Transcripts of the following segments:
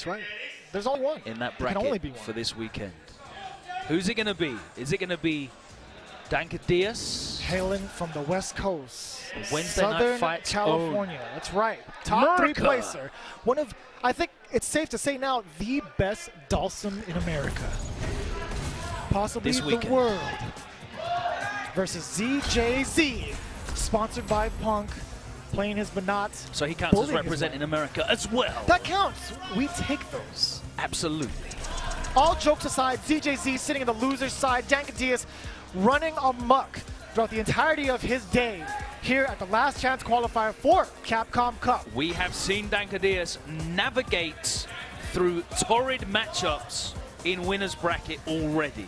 That's right. There's only one. In that There can only be bracket one. for this weekend. Who's it going to be? Is it going to be Dankadillas? Hailing from the West Coast. Wednesday Southern Night Fights. California. That's right. Top America. 3 placer. One of, I think it's safe to say now, the best Dhalsim in America. Possibly This the weekend. world. Versus ZJZ. Sponsored by Punk. Playing his Menat. So he counts as bullying his representing way. America as well. That counts. We take those. Absolutely. All jokes aside, ZJZ sitting in the loser's side, Dankadillas running amok throughout the entirety of his day here at the last chance qualifier for Capcom Cup. We have seen Dankadillas navigate through torrid matchups in winner's bracket already,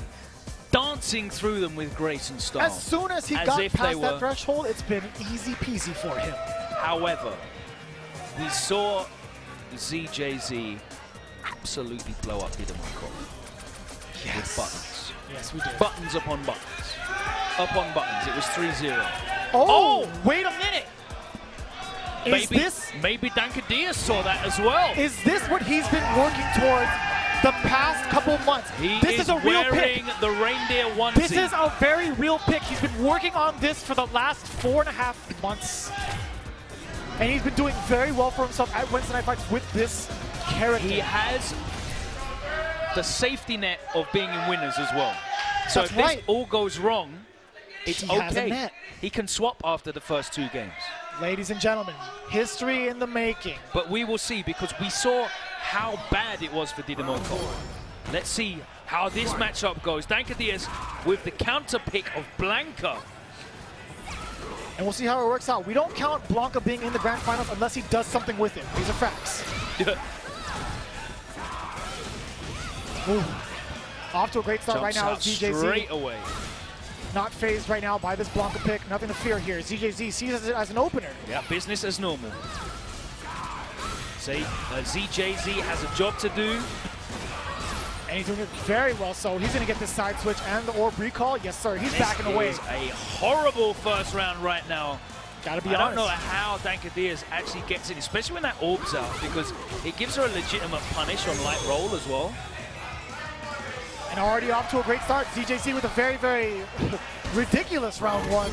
dancing through them with grace and style. As soon as he as got if past they that were. threshold, it's been easy peasy for him. However, we saw ZJZ absolutely blow up Didamokov with buttons. Yes, we did. Buttons upon buttons. Upon buttons. It was 3-0. Oh, wait a minute. Maybe Dankadillas saw that as well. Is this what he's been working towards the past couple months? This is a real pick. Wearing the reindeer onesie. This is a very real pick. He's been working on this for the last 4.5 months. And he's been doing very well for himself at Wednesday Night Fights with this character. He has the safety net of being in winners as well. So That's if this right. all goes wrong, it's He has a okay. net. He can swap after the first 2 games. Ladies and gentlemen, history in the making. But we will see, because we saw how bad it was for Didamokov. Let's see how this matchup goes. Dankadillas with the counter pick of Blanca. And we'll see how it works out. We don't count Blanca being in the grand finals unless he does something with it. These are facts. Ooh. Off to a great start right now with ZJZ. Straight away. Not phased right now by this Blanca pick. Nothing to fear here. ZJZ sees it as an opener. Yeah, business as normal. See, ZJZ has a job to do. And he's doing it very well, so he's going to get this side switch and the orb recall. Yes, sir. He's backing away. This is a horrible first round right now. Gotta be I honest. don't know how Dankadillas actually gets in, especially when that orb's out, because it gives her a legitimate punish on light roll as well. And already off to a great start. ZJZ with a very, very ridiculous round 1.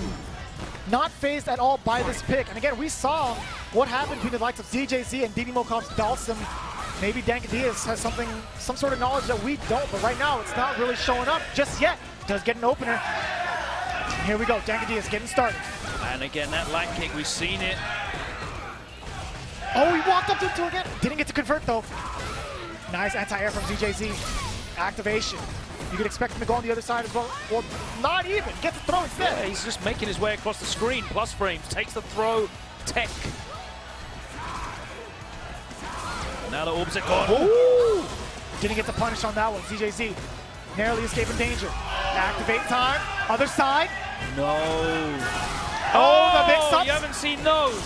Not phased at all by this pick. And again, we saw what happened between the likes of ZJZ and Didimovkov's Dhalsim. Maybe Dankadillas has some sort of knowledge that we don't, but right now it's not really showing up just yet. Does get an opener. And here we go, Dankadillas getting started. And again, that light kick, we've seen it. Oh, he walked up to it again. Didn't get to convert though. Nice anti-air from ZJZ. Activation. You could expect him to go on the other side as well. Well, not even. Gets the throw instead. Yeah, he's just making his way across the screen. Plus frames, takes the throw, tech. Now the orbs are gone. Ooh. Didn't get the punish on that one. ZJZ narrowly escaping danger. Activate time. Other side. No. Oh, the big subs. You haven't seen those.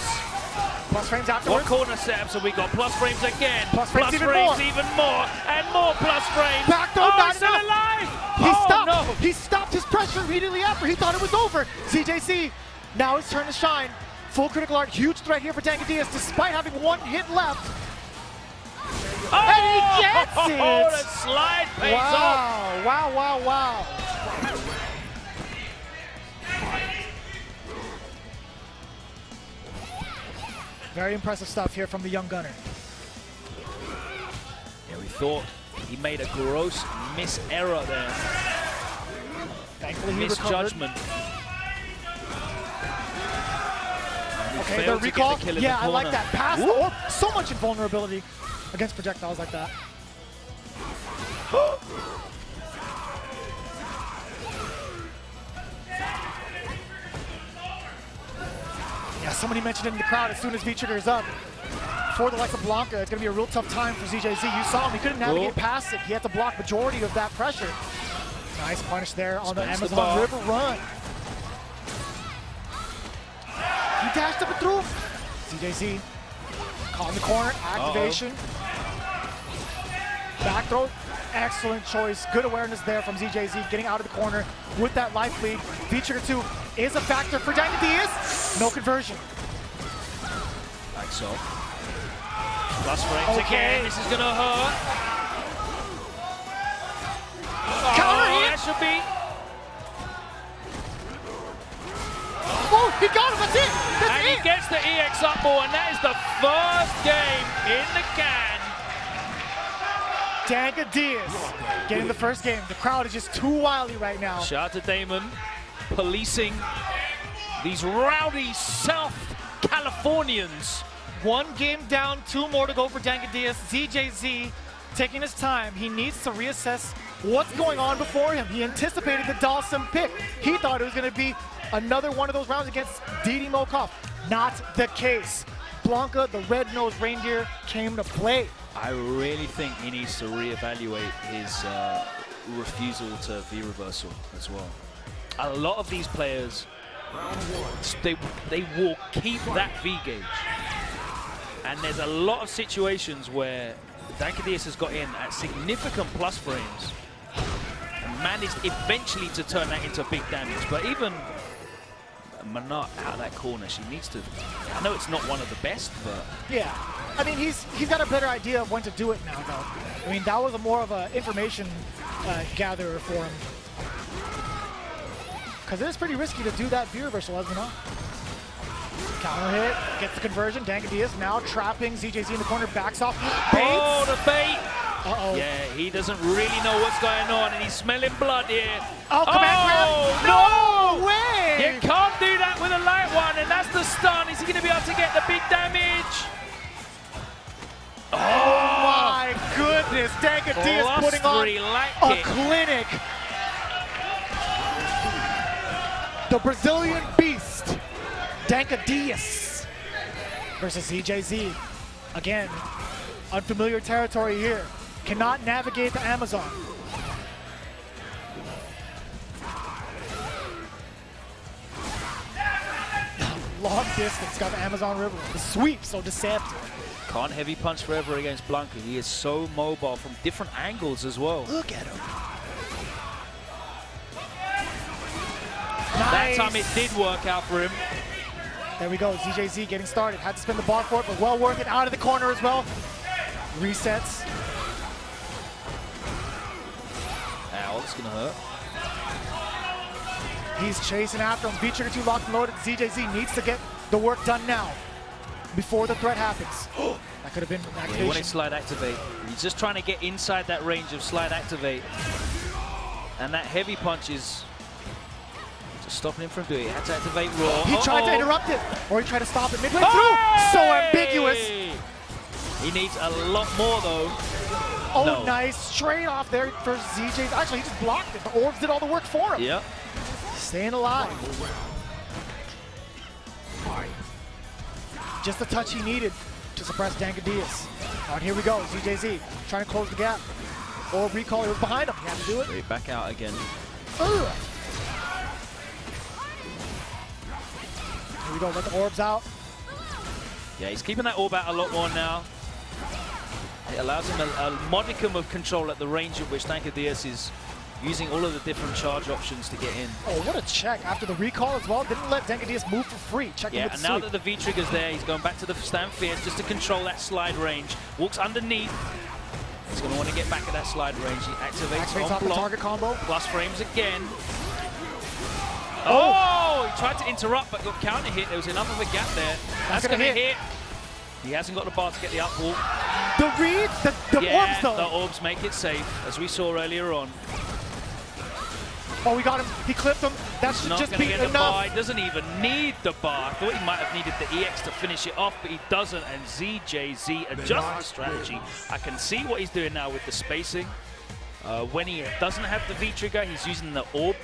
Plus frames What afterwards. corner setups have we got? Plus frames again. Plus frames even even more. And more plus frames. Back throw, oh, not still enough. alive. He oh, stopped. No. He stopped his pressure immediately after. He thought it was over. ZJZ, now his turn to shine. Full critical art, huge threat here for Dankadillas despite having 1 hit left. Oh, And he gets it! Oh, the slide pays off. Wow, wow, wow, wow. Very impressive stuff here from the young gunner. Yeah, we thought he made a gross error there. Thankfully he recovered. Misjudgment. Okay, the recall. Yeah, I like that. Pass the Whoop. orb. So much invulnerability against projectiles like that. Yeah, somebody mentioned it in the crowd as soon as V-Trigger is up. For the likes of Blanca, it's going to be a real tough time for ZJZ. You saw him, he couldn't navigate past it. He had to block majority of that pressure. Nice punish there on the Amazon River run. He dashed up and through. ZJZ caught in the corner, activation. Back throw, excellent choice. Good awareness there from ZJZ, getting out of the corner with that life lead. V-Trigger 2 is a factor for Dankadillas. No conversion. Like so. Plus frames again. This is going to hurt. Counter hit. That should be. Oh, he got him. That's it. That's And it. he gets the EX up more, and that is the first game in the can. Dankadillas getting the first game. The crowd is just too wily right now. Shout out to Damon, policing these rowdy South Californians. 1 game down, 2 more to go for Dankadillas. ZJZ taking his time. He needs to reassess what's going on before him. He anticipated the Dhalsim pick. He thought it was going to be another one of those rounds against Didi Mokov. Not the case. Blanca, the red-nosed reindeer, came to play. I really think he needs to reevaluate his refusal to V-reversal as well. A lot of these players, they will keep that V-gauge. And there's a lot of situations where Dankadillas has got in at significant plus frames and managed eventually to turn that into big damage. But even Menat out of that corner, she needs to. I know it's not one of the best, but yeah, I mean he's got a better idea of when to do it now, though. I mean that was a more of an information gatherer for him, because it is pretty risky to do that V-reversal, as we know. Counter hit, gets the conversion. Dankadillas now trapping ZJZ in the corner, backs off. Baits. Oh, the bait! Uh-oh. Yeah, he doesn't really know what's going on, and he's smelling blood here. Oh, command grab. No way! You can't do that with a light one, and that's the stun. Is he going to be able to get the big damage? Oh my goodness! Dankadillas putting on a clinic. The Brazilian beast, Dankadillas versus ZJZ. Again, unfamiliar territory here. Cannot navigate the Amazon. Long distance, got the Amazon River. The sweep, so deceptive. Can't heavy punch forever against Blanca. He is so mobile from different angles as well. Look at him. That Nice. time it did work out for him. There we go, ZJZ getting started. Had to spin the bar for it, but well worth it. Out of the corner as well. Resets. Ow, that's gonna hurt. He's chasing after him. V-trigger 2 locked and loaded. ZJZ needs to get the work done now, before the threat happens. That could have been an Yeah, activation. he wanted slide activate. He's just trying to get inside that range of slide activate. And that heavy punch is just stopping him from doing it. He had to activate raw. He tried to interrupt it, or he tried to stop it midway through. So ambiguous. He needs a lot more though. Oh, No. nice. Straight off there for ZJ. Actually, he just blocked it. The orbs did all the work for him. Yep. Staying alive. Just the touch he needed to suppress Dankadillas. All right, here we go. ZJZ trying to close the gap. Or recall, he was behind him. He had to do it. Wait, back out again. Ugh. Here we go, let the orbs out. Yeah, he's keeping that orb out a lot more now. It allows him a modicum of control at the range at which Dankadillas is using all of the different charge options to get in. Oh, what a check after the recall as well. Didn't let Dankadillas move for free. Check him Yeah, with and the now sweep. that the V-trigger's there, he's going back to the stand fierce just to control that slide range. Walks underneath. He's going to want to get back at that slide range. He activates off on the block. target combo. Plus frames again. Oh! He tried to interrupt, but got counter hit. There was enough of a gap there. That's going to hit. He hasn't got the bar to get the up wall. The read, the orbs though. The orbs make it safe, as we saw earlier on. Oh, we got him. He clipped him. That should Not just going to be get the bar. enough. He doesn't even need the bar. I thought he might have needed the EX to finish it off, but he doesn't. And ZJZ adjusts the strategy. I can see what he's doing now with the spacing. When he doesn't have the V-trigger, he's using the orb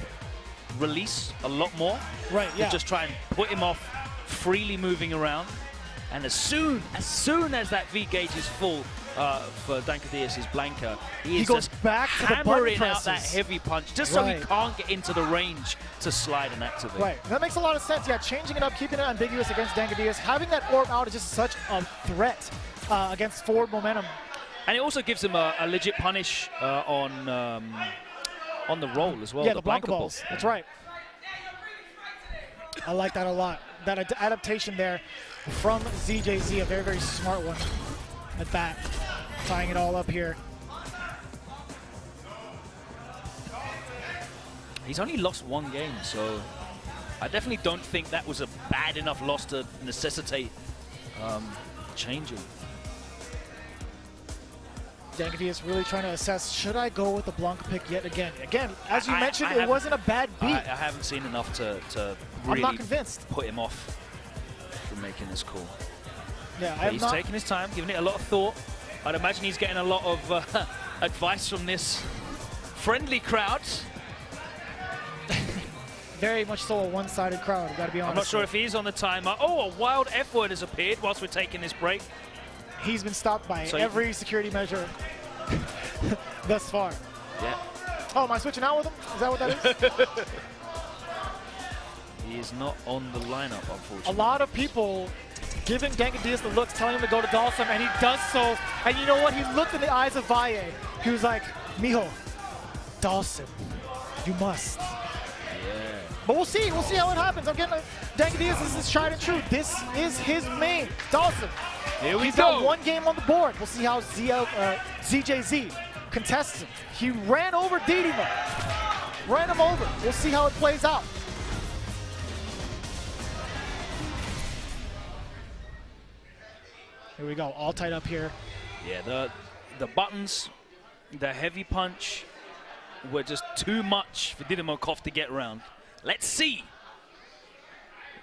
release a lot more. Right, yeah. To just try and put him off freely moving around. And as soon as that V-gauge is full for Dankadillas' Blanca, he goes just back to the button hammering out presses. that heavy punch just so he can't get into the range to slide and activate. Right, that makes a lot of sense. Yeah, changing it up, keeping it ambiguous against Dankadillas. Having that orb out is just such a threat against forward momentum. And it also gives him a legit punish on the roll as well. Yeah, the Blanca ball. balls. That's right. I like that a lot. That adaptation there from ZJZ, a very, very smart one. at bat, tying it all up here. He's only lost one game, so I definitely don't think that was a bad enough loss to necessitate changing. Dankadillas really trying to assess, should I go with the Blanc pick yet again? Again, as you mentioned, it wasn't a bad beat. I haven't seen enough to really I'm not convinced. Put him off from making this call. Yeah, He's taking his time, giving it a lot of thought. I'd imagine he's getting a lot of advice from this friendly crowd. Very much so a one-sided crowd, I've got to be honest. I'm not sure if he's on the timer. Oh, a wild F word has appeared whilst we're taking this break. He's been stopped by every security measure thus far. Yeah. Oh, am I switching out with him? Is that what that is? He is not on the lineup, unfortunately. A lot of people giving Dankadillas the looks, telling him to go to Dhalsim, and he does so. And you know what? He looked in the eyes of Valle. He was like, Mijo, Dhalsim, you must. Yeah. But we'll see. We'll see how it happens. I'm getting Dankadillas. This is tried and true. This is his main. Dhalsim. Here we He's go. got one game on the board. We'll see how ZJZ contests him. He ran over Didimo. Ran him over. We'll see how it plays out. Here we go. All tied up here. Yeah, the buttons, the heavy punch were just too much for Didimo to get around. Let's see.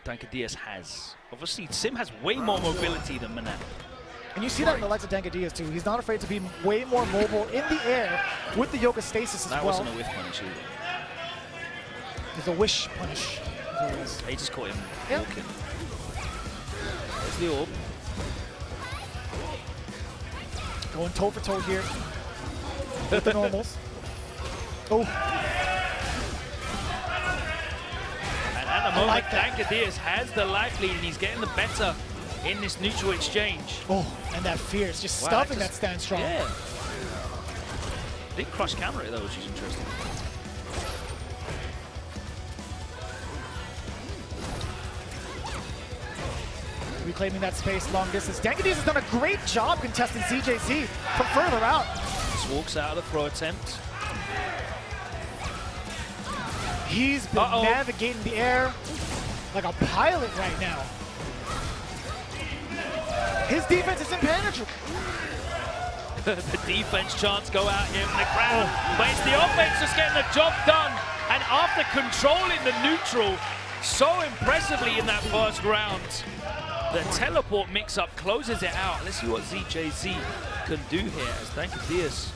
Dankadillas has. Obviously, Sim has way more mobility than Menat. And you see that in the likes of Dankadillas too. He's not afraid to be way more mobile in the air with the yoga stasis as well. That wasn't a whiff punish either. It's a wish punish. He just caught him Yep. walking. There's the orb. Going toe for toe here with the normals. Oh. And at the moment, Dankadillas has the life lead and he's getting the better in this neutral exchange. Oh, and that fierce, just stuffing that stand strong. Yeah. Didn't crush counter it though, which is interesting. Reclaiming that space long distance. Dankadillas has done a great job contesting ZJZ from further out. Just walks out of the throw attempt. He's been navigating the air like a pilot right now. His defense is impenetrable. The defense chants go out here from the crowd, but it's the offense just getting the job done. And after controlling the neutral so impressively in that first round, the teleport mix-up closes it out. Let's see what ZJZ can do here as Dankadillas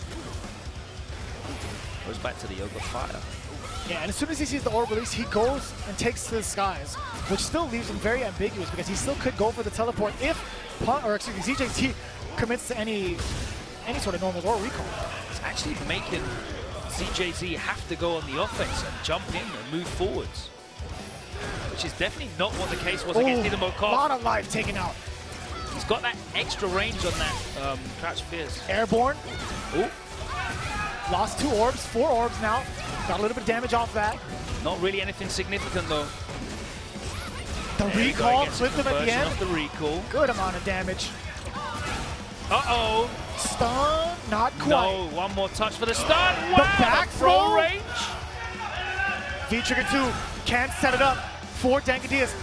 goes back to the Yoga Fire. Yeah, and as soon as he sees the orb release, he goes and takes to the skies, which still leaves him very ambiguous because he still could go for the teleport if, ZJZ commits to any sort of normal or recall. It's actually making ZJZ have to go on the offense and jump in and move forwards, which is definitely not what the case was against Didimo. A lot of life taken out. He's got that extra range on that Crouch Fierce. Airborne. Ooh. Lost 2 orbs, 4 orbs now. Got a little bit of damage off that. Not really anything significant though. The recall flipped him at the end. The recall. Good amount of damage. Uh-oh. Stun, not quite. No, one more touch for the stun. Wow, the back throw range. V-Trigger 2 can't set it up for Dankadillas.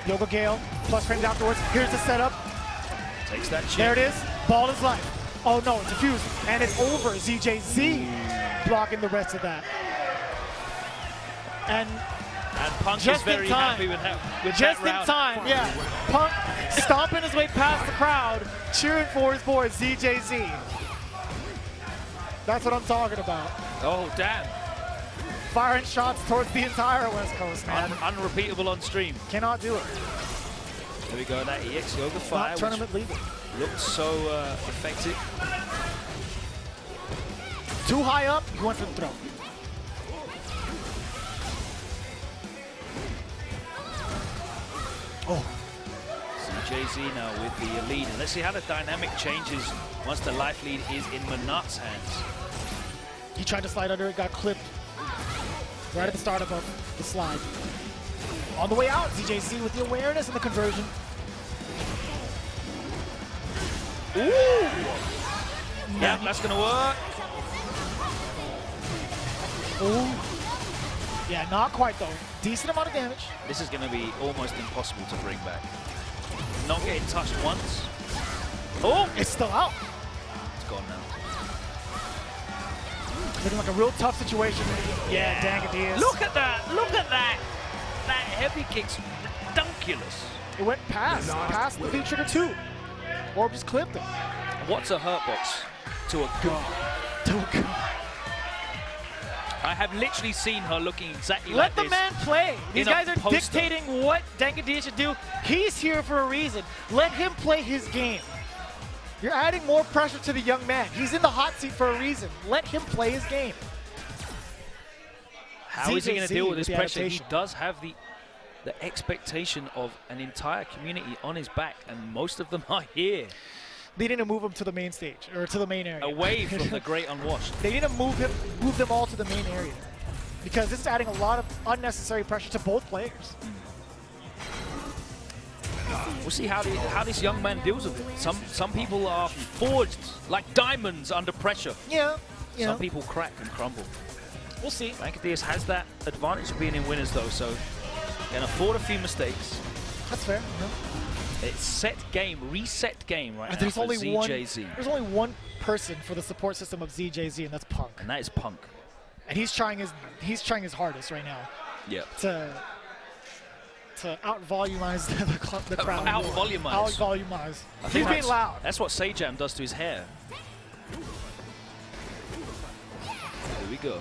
Yoga Gale, plus frames afterwards. Here's the setup. Takes that chip. There it is. Ball is life. Oh no, it's a fuse. And it's over. ZJZ blocking the rest of that. And Punk just is very in time. happy with just that round. in time, yeah. Punk stomping his way past the crowd, cheering for his boy ZJZ. That's what I'm talking about. Oh, damn. Firing shots towards the entire West Coast, man. Unrepeatable on stream. Cannot do it. There we go, that EX Yoga Fire. Not tournament legal. Looked so effective. Too high up, he went for the throw. Oh. ZJZ now with the lead. And let's see how the dynamic changes once the life lead is in Menat's hands. He tried to slide under it, got clipped right at the start of the slide. On the way out, ZJZ with the awareness and the conversion. Ooh! Yeah, that's gonna work. Ooh. Yeah, not quite though. Decent amount of damage. This is gonna be almost impossible to bring back. Not getting touched once. Oh! It's still out. It's gone now. Looking like a real tough situation. Yeah, Dankadillas. Look at that! Look at that! That heavy kick's ridiculous. It went past the V-trigger too. Orb just clipped it. What's a hurt box to a gun? I have literally seen her looking exactly like this. Let the man play. These guys are poster. dictating what Dankadillas should do. He's here for a reason. Let him play his game. You're adding more pressure to the young man. He's in the hot seat for a reason. Let him play his game. How is he going to deal with this pressure? He adaptation. does have the expectation of an entire community on his back, and most of them are here. They need to move him to the main stage, or to the main area. Away from the great unwashed. They need to move them all to the main area. Because this is adding a lot of unnecessary pressure to both players. We'll see how this young man deals with it. Some people are forged like diamonds under pressure. Yeah. Some people crack and crumble. We'll see. Dankadillas has that advantage of being in winners though, so can afford a few mistakes. That's fair. Yeah. It's reset game right now There's for only ZJZ. There's only one person for the support system of ZJZ, and that's Punk. And that is Punk. And he's trying his hardest right now. Yep. To out-volumize the crowd. Out-volumize. Out-volumize. I think He's being loud. That's what Sajam does to his hair. Here we go.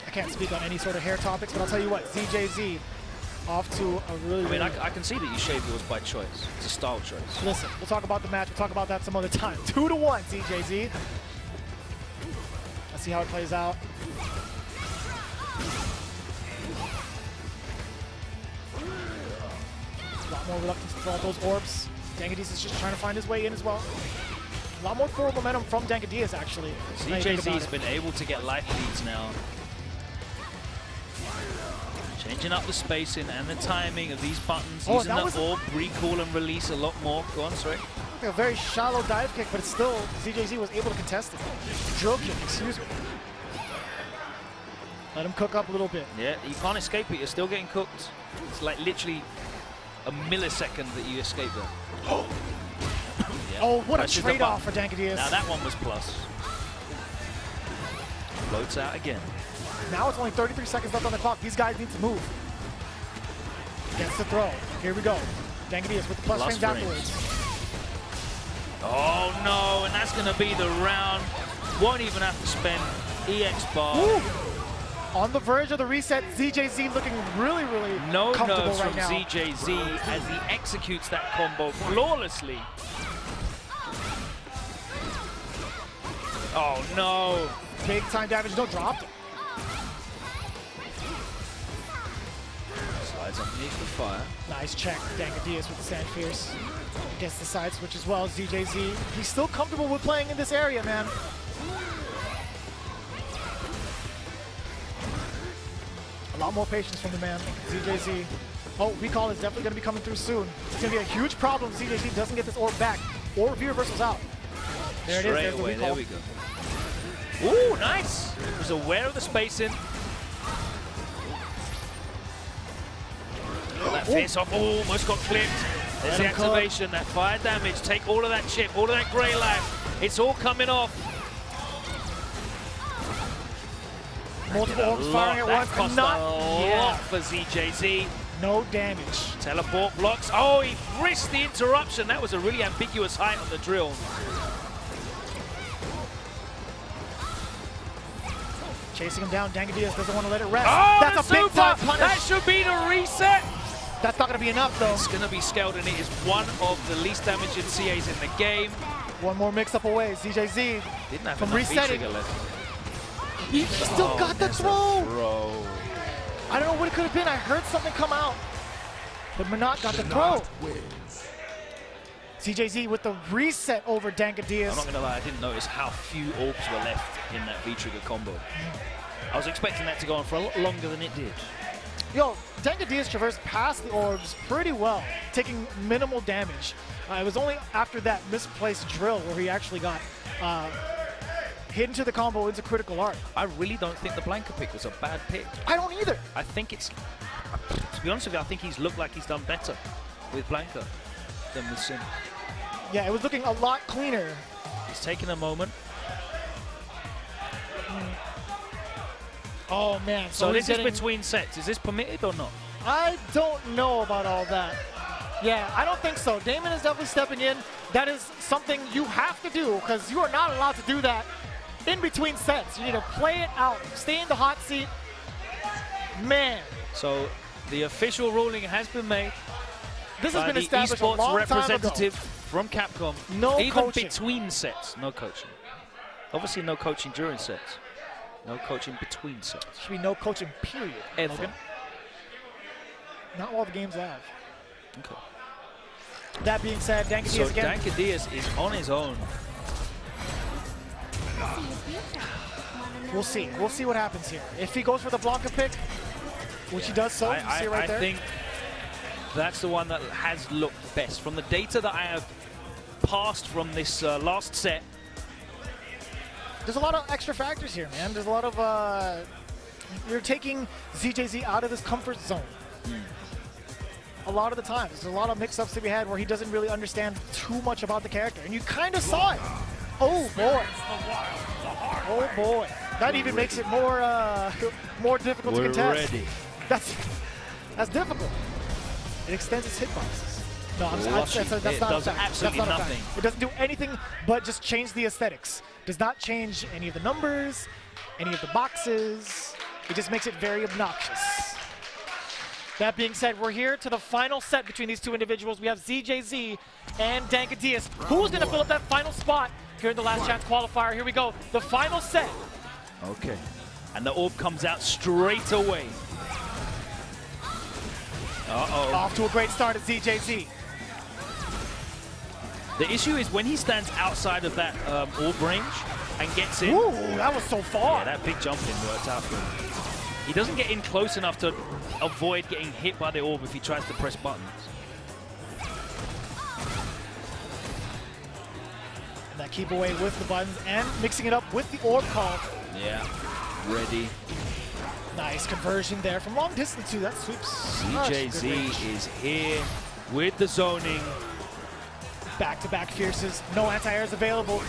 I can't speak on any sort of hair topics, but I'll tell you what, ZJZ off to a really, I mean, I can see that you shaved yours by choice. It's a style choice. Listen, we'll talk about the match. We'll talk about that some other time. 2-1, ZJZ. Let's see how it plays out. A lot more reluctance to throw out those orbs. Dankadillas is just trying to find his way in as well. A lot more forward momentum from Dankadillas, actually. ZJZ's been able to get life leads now. Changing up the spacing and the timing of these buttons, using the orb, recall and release a lot more. Go on, sorry. A very shallow dive kick, but it's still, ZJZ was able to contest it. Drill kick, excuse me. Let him cook up a little bit. Yeah, you can't escape it. You're still getting cooked. It's like literally a millisecond that you escape there. Yeah. Oh, what a trade-off for Dankadillas. Now that one was plus. Floats out again. Now it's only 33 seconds left on the clock. These guys need to move. Gets the throw. Here we go. Dankadillas with the plus frames afterwards. Oh no, and that's going to be the round. Won't even have to spend EX bar. Woo. On the verge of the reset, ZJZ looking really, really comfortable nerves right from now. ZJZ as he executes that combo flawlessly. Oh no. Big time damage, no drop. Slides underneath the fire. Nice check, Dankadillas with the Sand Fierce. Gets the side switch as well as ZJZ. He's still comfortable with playing in this area, man. A lot more patience from the man, ZJZ. Oh, recall is definitely going to be coming through soon. It's going to be a huge problem if ZJZ doesn't get this orb back or V-reversal's out. There it is, there's the recall. There we go. Ooh, nice! He was aware of the spacing. That face off, almost got clipped. There's the activation, that fire damage. Take all of that chip, all of that grey life. It's all coming off. Multiple orbs firing at once. Cost Not lot for ZJZ. No damage. Teleport blocks. Oh, he risked the interruption. That was a really ambiguous height on the drill. Chasing him down. Dankadillas doesn't want to let it rest. Oh, that's a big time punish. That should be the reset. That's not going to be enough, though. It's going to be scaled, and it is one of the least damaging CAs in the game. One more mix-up away. ZJZ didn't have from enough resetting. left. He still got the throw. Throw. I don't know what it could have been. I heard something come out. But Menat got the throw. ZJZ with the reset over Dankadillas. I'm not going to lie, I didn't notice how few orbs were left in that V-trigger combo. I was expecting that to go on for a lot longer than it did. Yo, Dankadillas traversed past the orbs pretty well, taking minimal damage. It was only after that misplaced drill where he actually got hit into the combo into critical art. I really don't think the Blanca pick was a bad pick. I don't either. I think it's, to be honest with you, I think he's looked like he's done better with Blanca than with Sim. Yeah, it was looking a lot cleaner. He's taking a moment. Oh man. So this is between sets. Is this permitted or not? I don't know about all that. Yeah, I don't think so. Damon is definitely stepping in. That is something you have to do because you are not allowed to do that in between sets. You need to play it out. Stay in the hot seat. Man. So the official ruling has been made. This has been established a esports long representative time ago. from Capcom. No even coaching. between sets, no coaching. Obviously no coaching during sets. No coaching between sets. Should be no coaching, period. Ever. Logan. Not all the games have. Okay. That being said, Dankadillas again. Dankadillas is on his own. We'll see. We'll see what happens here. If he goes for the Blanca pick, which he does so, you see it right there. I think that's the one that has looked best. From the data that I have passed from this last set, there's a lot of extra factors here, man. There's a lot of, you're taking ZJZ out of his comfort zone. A lot of the times. There's a lot of mix-ups to be had where he doesn't really understand too much about the character. And you kind of saw it. Oh, boy. Oh, boy. That even makes it more more difficult to contest. Ready. That's difficult. It extends its hitboxes. No, that's not does a fact. absolutely That's not nothing. A fact. It doesn't do anything but just change the aesthetics. Does not change any of the numbers, any of the boxes. It just makes it very obnoxious. That being said, we're here to the final set between these two individuals. We have ZJZ and Dankadillas. Who's going to fill up that final spot here in the last chance qualifier? Here we go. The final set. Okay. And the orb comes out straight away. Uh-oh. Off to a great start at ZJZ. The issue is when he stands outside of that orb range and gets in. Ooh, that was so far. Yeah, that big jump in worked out for him. He doesn't get in close enough to avoid getting hit by the orb if he tries to press buttons. And that keep away with the buttons and mixing it up with the orb call. Yeah, ready. Nice conversion there from long distance too. That sweeps. ZJZ is here with the zoning. Back-to-back fierces. No anti-airs available.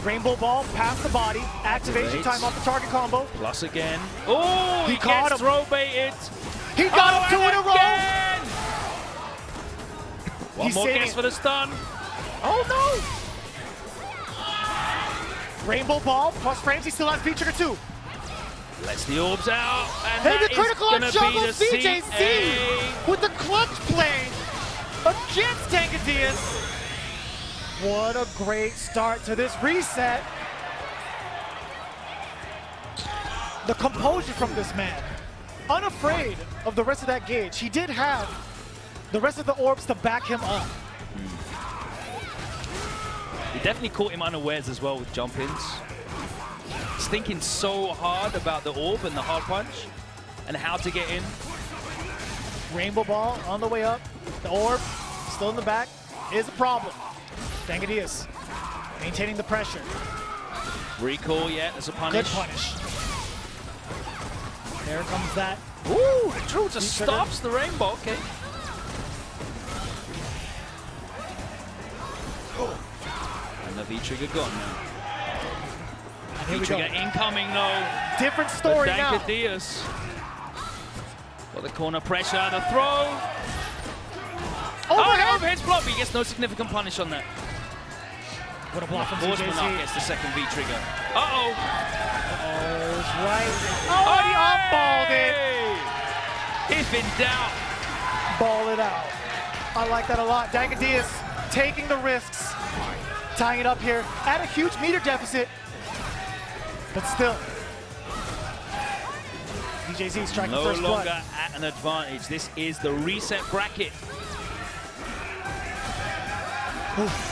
Rainbow ball past the body. Activation time off the target combo. Plus again. Oh, he caught gets him. throw baited. He got him 2 in a row. One more guess for the stun. Oh no! Rainbow ball plus frames. He still has V-trigger 2. Lets the orbs out. And the that critical is on gonna be juggle the ZJZ with the clutch play against Dankadillas. What a great start to this reset. The composure from this man. Unafraid of the rest of that gauge. He did have the rest of the orbs to back him up. He definitely caught him unawares as well with jump-ins. He's thinking so hard about the orb and the hard punch and how to get in. Rainbow ball on the way up. The orb still in the back is a problem. Dankadillas maintaining the pressure. Recall, yeah, there's a punish. Good punish. There comes that. Ooh, the True just stops the rainbow, okay. And the V-trigger gone now. And here we go. V-trigger incoming though. Different story now. Dankadillas. Got the corner pressure, the throw. Overhead. Oh, overhead's blocked, but he gets no significant punish on that. What a block from Horseman ZJZ. up gets the second V-trigger. Uh-oh. Oh, right. Oh, he unballed it. He's been down. Ball it out. I like that a lot. Dankadillas taking the risks, tying it up here at a huge meter deficit, but still. ZJZ striking No first longer blood. at an advantage. This is the reset bracket. Oof.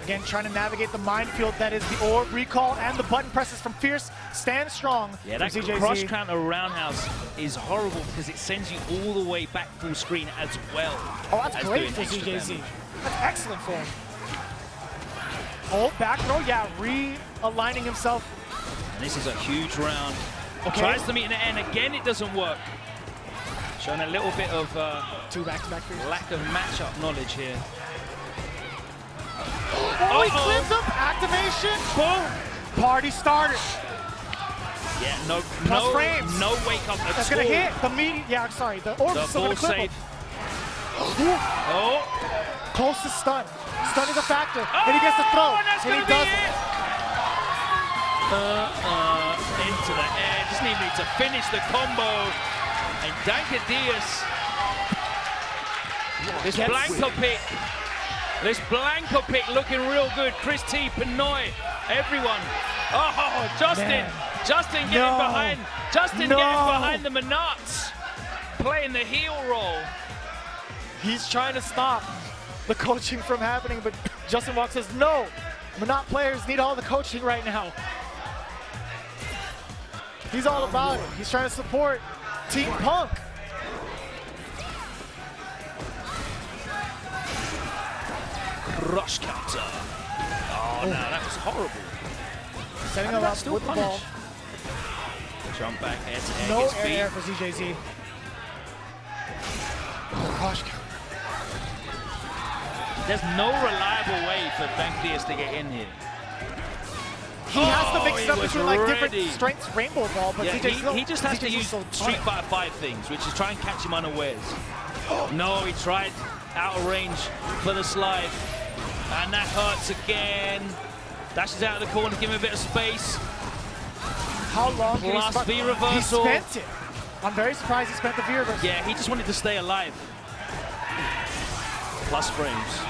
Again, trying to navigate the minefield that is the orb recall and the button presses from Fierce. Stand strong. Yeah, that ZJZ. cross counter roundhouse is horrible because it sends you all the way back full screen as well. Oh, that's great for ZJZ. That's excellent for him. Oh, back throw, yeah, realigning himself. And this is a huge round. Okay. Tries to meet in the end. Again, it doesn't work. Showing a little bit of Two back-to-back Fierce. lack of matchup knowledge here. Oh, he clips him! Activation! Boom! Party started. Yeah, Plus frames. no wake up at all. That's gonna hit the meat. Yeah, sorry, the orb is still gonna clip him. Oh! Close to stun. Stun is a factor, and he gets the throw, and he doesn't. Into the air. Doesn't even need to finish the combo. And Dankadillas. This Blanco pick looking real good. Chris T, Pinoy, everyone. Oh, Justin. Man. Justin getting behind. Justin getting behind the Menats. Playing the heel role. He's trying to stop the coaching from happening, but Justin Walk says, no, Menat players need all the coaching right now. He's all about it. He's trying to support Team Punk. Rush counter. Oh, no, that was horrible. Setting him up with the ball. Jump back, air to air. No air for ZJZ. Oh, rush counter. There's no reliable way for Dankadillas to get in here. He has to mix it up between like ready. different strengths rainbow ball, but Yeah, he just has to use so Street Fighter 5 things, which is try and catch him unawares. No, he tried out of range for the slide. And that hurts again. Dashes out of the corner, give him a bit of space. How long can Plus he V-reversal. He spent it. I'm very surprised he spent the V-reversal. Yeah, he just wanted to stay alive. Plus frames.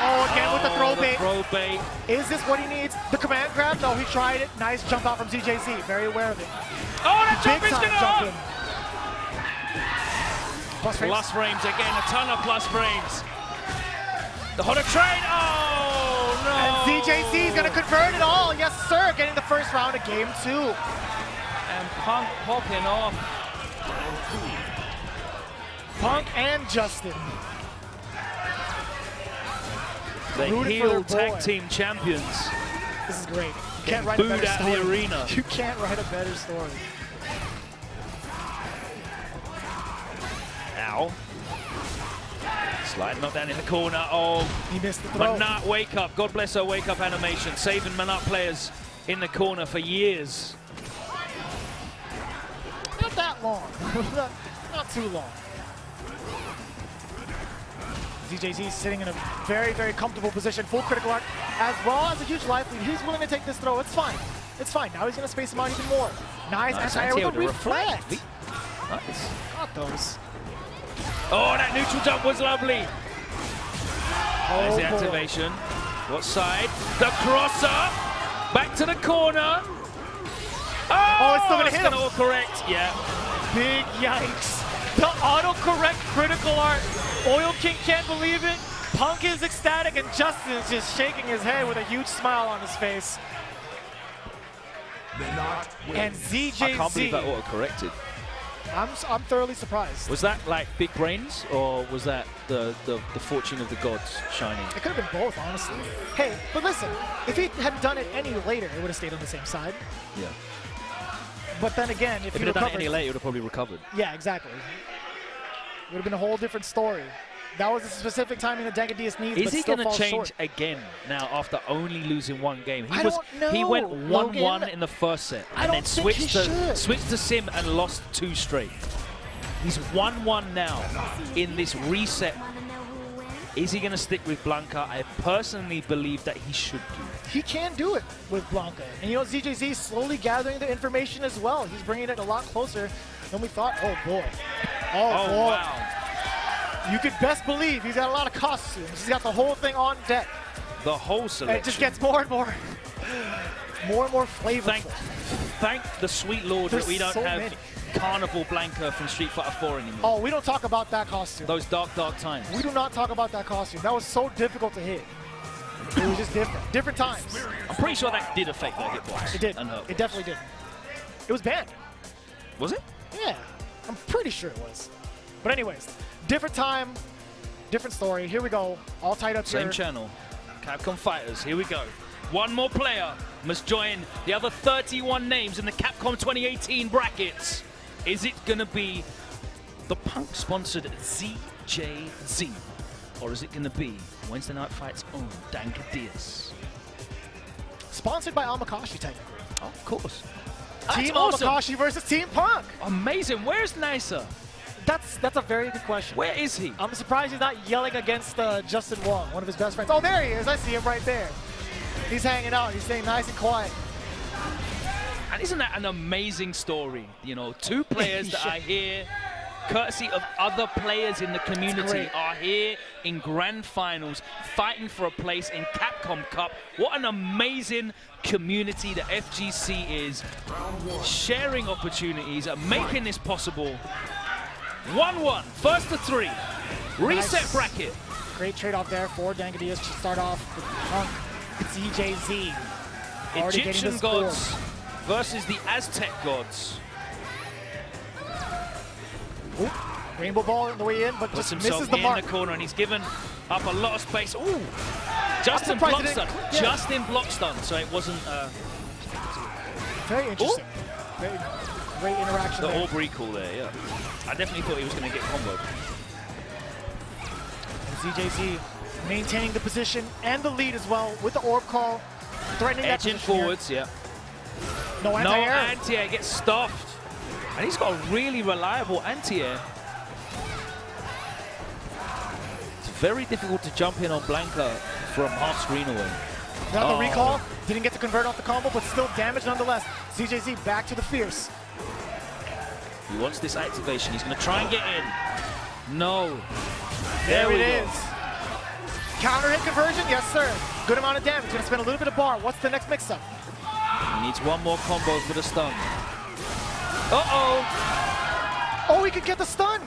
Oh, again with the throw bait. Throw bait. Is this what he needs? The command grab? No, he tried it. Nice jump out from ZJZ. Very aware of it. Oh, that jump is gonna jump in. Plus frames again, a ton of plus frames. The Hotter Train, oh no! And ZJZ is gonna convert it all. Yes, sir. Getting the first round of game 2. And Punk popping off. Punk and Justin. The heel tag team champions. This is great. You Getting can't write a booed better out story. of the arena. You can't write a better story. Ow. Slide knocked down in the corner. Oh, He missed the throw. Menat wake up. God bless her wake up animation. Saving Menat players in the corner for years. Not that long. Not too long. ZJZ sitting in a very, very comfortable position. Full critical arc, as well as a huge life lead. He's willing to take this throw. It's fine. It's fine. Now he's going to space him out even more. Nice anti-air with a reflect. Nice. Not those. Oh, that neutral jump was lovely. There's the boy. activation. What side? The crosser. Back to the corner. Oh, it's still going to hit him. All correct. Yeah. Big yikes. The auto-correct critical art. Oil King can't believe it. Punk is ecstatic, and Justin is just shaking his head with a huge smile on his face. And ZJZ. I can't believe that auto-corrected. I'm thoroughly surprised. Was that like big brains, or was that the fortune of the gods shining? It could have been both, honestly. Hey, but listen, if he had done it any later, it would have stayed on the same side. Yeah. But then again, if If he it had done it recovered, any later, it would have probably recovered. yeah, exactly. It would have been a whole different story. That was a specific timing that Dankadillas needs, Is but he still going to falls change short. again now after only losing one game? I don't know, He went 1-1 Logan. in the first set, I and don't then think he should. switched to Sim and lost 2 straight. He's 1-1 now in this reset. Is he going to stick with Blanca? I personally believe that he should do. He can do it with Blanca. And you know, ZJZ is slowly gathering the information as well. He's bringing it a lot closer than we thought. Oh, boy. Oh, boy. Wow. You could best believe he's got a lot of costumes. He's got the whole thing on deck. The whole selection. And it just gets more and more flavorful. Thank the sweet Lord There's that we don't so have many. Carnival Blanca from Street Fighter 4 anymore. Oh, we don't talk about that costume. Those dark times. We do not talk about that costume. That was so difficult to hit. It was just different. Different times. I'm pretty sure that did affect their hitbox. It did. And It definitely did. It was banned. Was it? Yeah, I'm pretty sure it was. But anyways, different time, different story. Here we go. All tied up Same here. channel. Capcom Fighters. Here we go. One more player must join the other 31 names in the Capcom 2018 brackets. Is it going to be the Punk-sponsored ZJZ? Or is it going to be Wednesday Night Fight's own Dankadillas? Sponsored by Amakashi, technically. Oh, of course. Team awesome. Amakashi versus Team Punk. Amazing. Where's Nisa? That's a very good question. Where is he? I'm surprised he's not yelling against Justin Wong, one of his best friends. Oh, there he is. I see him right there. He's hanging out. He's staying nice and quiet. And isn't that an amazing story? You know, two players that are here, courtesy of other players in the community, are here in grand finals, fighting for a place in Capcom Cup. What an amazing community the FGC is, sharing opportunities and making this possible. 1-1, first to 3, reset Nice. bracket. Great trade-off there for Dankadillas to start off with Punk, ZJZ. Already getting Egyptian the score. gods versus the Aztec gods. Ooh, rainbow ball on the way in, but Puts just himself misses the in mark. the corner, and he's given up a lot of space. Ooh, Justin surprised block he stun. didn't- yeah. Justin block stun, so it wasn't Very interesting. Very great interaction the there. Aubrey call there, yeah. I definitely thought he was going to get comboed. And ZJZ maintaining the position and the lead as well with the orb call, threatening that Edging position here. forwards, yeah. No No anti-air. anti-air, gets stuffed. And he's got a really reliable anti-air. It's very difficult to jump in on Blanca from half screen away. Got the Oh. recall, didn't get to convert off the combo, but still damage nonetheless. ZJZ back to the fierce. He wants this activation. He's going to try and get in. No. There we it go. is. Counter hit conversion, yes sir. Good amount of damage, gonna spend a little bit of bar. What's the next mix-up? He needs one more combo for the stun. Uh-oh. Oh, he could get the stun.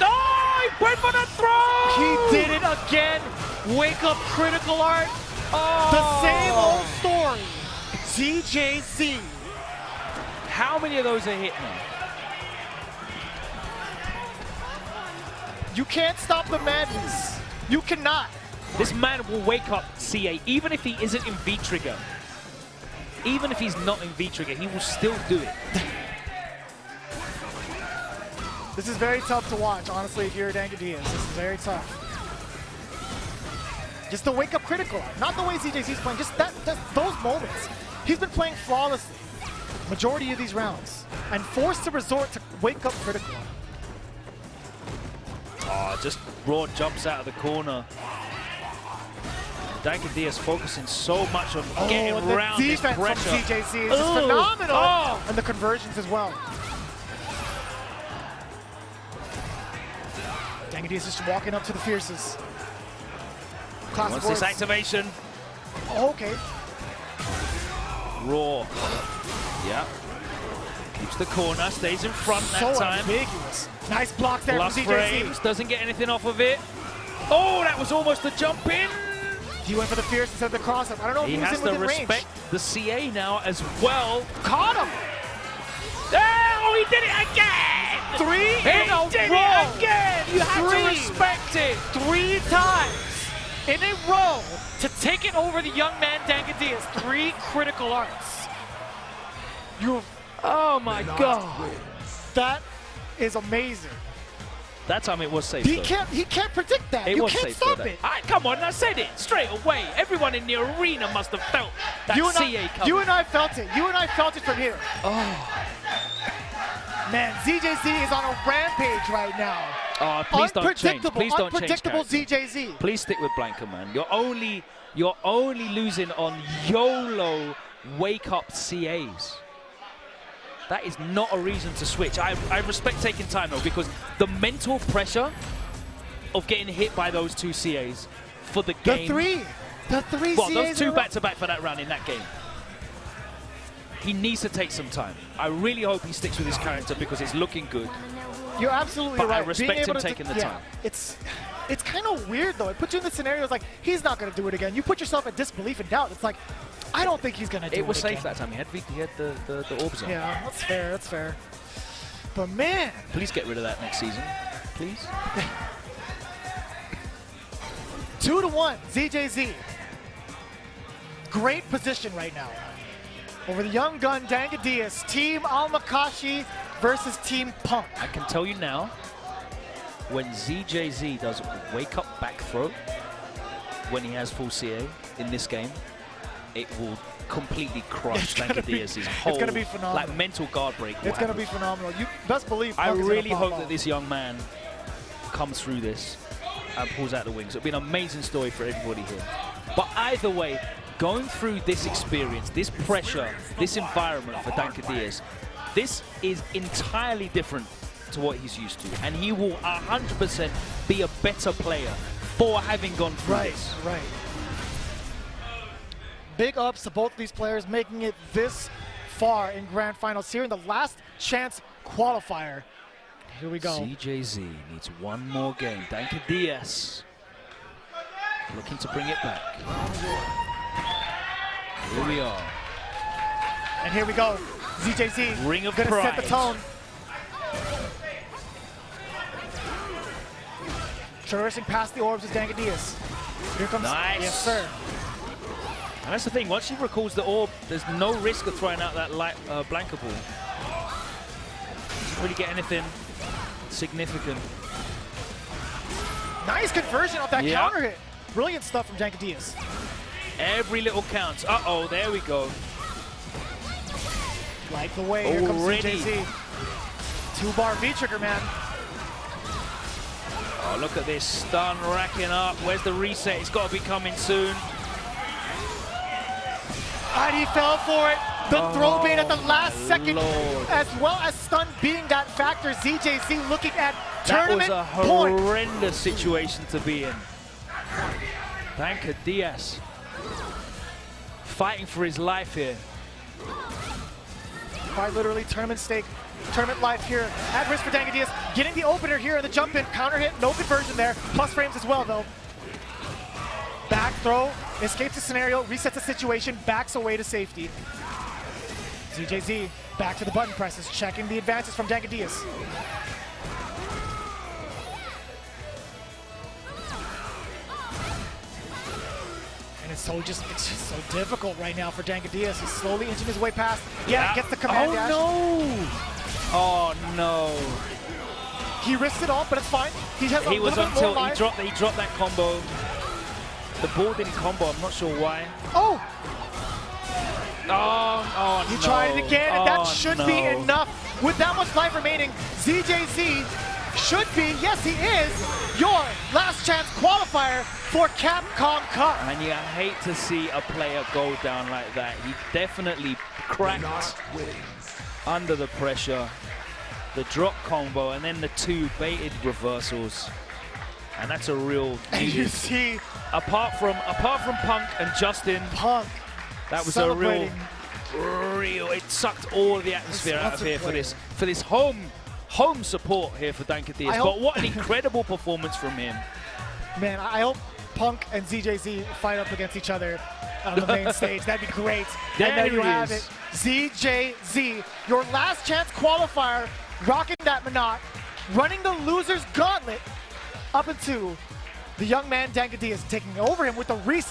Oh, he went for the throw! He did it again. Wake up critical art. Oh. The same old story. ZJZ. How many of those are hit now? You can't stop the madness. You cannot. This man will wake up CA, even if he isn't in V-Trigger. Even if he's not in V-Trigger, he will still do it. This is very tough to watch, honestly, if you're Dankadillas. This is very tough. Just the wake up critical art. Not the way ZJZ's playing, just those moments. He's been playing flawlessly majority of these rounds and forced to resort to wake up critical art. Oh, just raw jumps out of the corner. Dankadillas focusing so much on getting the around this defense pressure. from ZJZ is just Ooh. phenomenal. Oh. And the conversions as well. Dankadillas just walking up to the fierces. Classic Wants this words. activation. Oh, okay. Raw. Yeah. Keeps the corner, stays in front that So time. ambiguous. Nice blocks there Plus from ZJZ. frames, doesn't get anything off of it. Oh, that was almost a jump in. He went for the fierce instead of the cross up. I don't know if He he was has in to within respect range. the CA now as well. Caught him. Oh, he did it again! 3 He in a did row. it again! You have to respect it! 3 times in a row to take it over the young man Dankadillas. 3 critical arts. Oh my god. That is amazing. That time it was safe. He though. can't predict that. It You was can't safe. stop though. it. Come on, I said it straight away. Everyone in the arena must have felt that You and, CA coming. you and I felt it. You and I felt it from here. Oh. Man, ZJZ is on a rampage right now. Oh, please don't change. Unpredictable, Please don't change. unpredictable character. ZJZ. Please stick with Blanca, man. You're only losing on YOLO wake up CAs. That is not a reason to switch. I respect taking time though, because the mental pressure of getting hit by those 2 CAs for the game. The three Well, CAs those 2 in a row. back-to-back for that round in that game. he needs to take some time. I really hope he sticks with his character because it's looking good. You're absolutely But right. I respect him taking the time. It's kind of weird though. It puts you in the scenario like he's not going to do it again. You put yourself at disbelief and doubt. It's like I don't think he's going to do it. It was again. safe that time. He had the orbs on. Yeah, that's fair. That's fair. But man, Please get rid of that next season, please. 2-1 ZJZ. Great position right now. Over the young gun Dankadillas, Team Almakashi versus Team Punk. I can tell you now, when ZJZ does wake up back throw, when he has full CA in this game, it will completely crush Dankadillas' whole be phenomenal. like mental guard break. It's going to be phenomenal. You best believe I Punk is really gonna pop hope off. that this young man comes through this and pulls out the wings. It'll be an amazing story for everybody here. But either way, going through this experience, this pressure, this environment for Dankadillas, this is entirely different to what he's used to. And he will 100% be a better player for having gone through this. Right. Big ups to both of these players making it this far in Grand Finals here in the last chance qualifier. Here we go. ZJZ needs one more game. Dankadillas looking to bring it back. Here we are. And here we go. ZJZ Ring of gonna set the Pride. tone. Traversing past the orbs is Dankadillas. Here comes. Nice. Yes, sir. And that's the thing, once she recalls the orb, there's no risk of throwing out that light blanker ball. Doesn't really get anything significant. Nice conversion off that Yeah. counter hit. Brilliant stuff from Dankadillas. Every little counts. Uh-oh, there we go. Like the way. Here comes Already. ZJZ. 2-bar V-trigger, man. Oh, look at this stun racking up. Where's the reset? It's got to be coming soon. And he fell for it. The throw bait at the last second, Lord. as well as stun being that factor. ZJZ looking at That was tournament a points. horrendous situation to be in. Dankadillas fighting for his life here. Quite literally tournament stake, tournament life here at risk for Dankadillas. Getting the opener here in the jump in, counter hit, no conversion there. Plus frames as well though. Back throw, escapes the scenario, resets the situation, backs away to safety. ZJZ back to the button presses, checking the advances from Dankadillas. And it's just so difficult right now for Dankadillas. He's slowly inching his way past. Yeah, gets the command dash. No! Oh no! He risked it all, but it's fine. He has a He was little bit more until life. he dropped that combo. The ball didn't combo. I'm not sure why. Oh! Oh He no. tried it again, and that Oh, should no. be enough. With that much life remaining, ZJZ should be, yes he is, your last chance qualifier for Capcom Cup. And you hate to see a player go down like that. He definitely cracked under the pressure. The drop combo and then the two baited reversals. And that's a real And you see apart from Punk and Justin, Punk that was celebrating. a real it sucked all of the atmosphere out of here for this home support here for Dankadillas. But what an incredible performance from him. Man, I hope Punk and ZJZ fight up against each other on the main stage. That'd be great. And there you have it. ZJZ, your last chance qualifier, rocking that Menat, running the loser's gauntlet up into the young man Dankadillas, taking over him with the reset.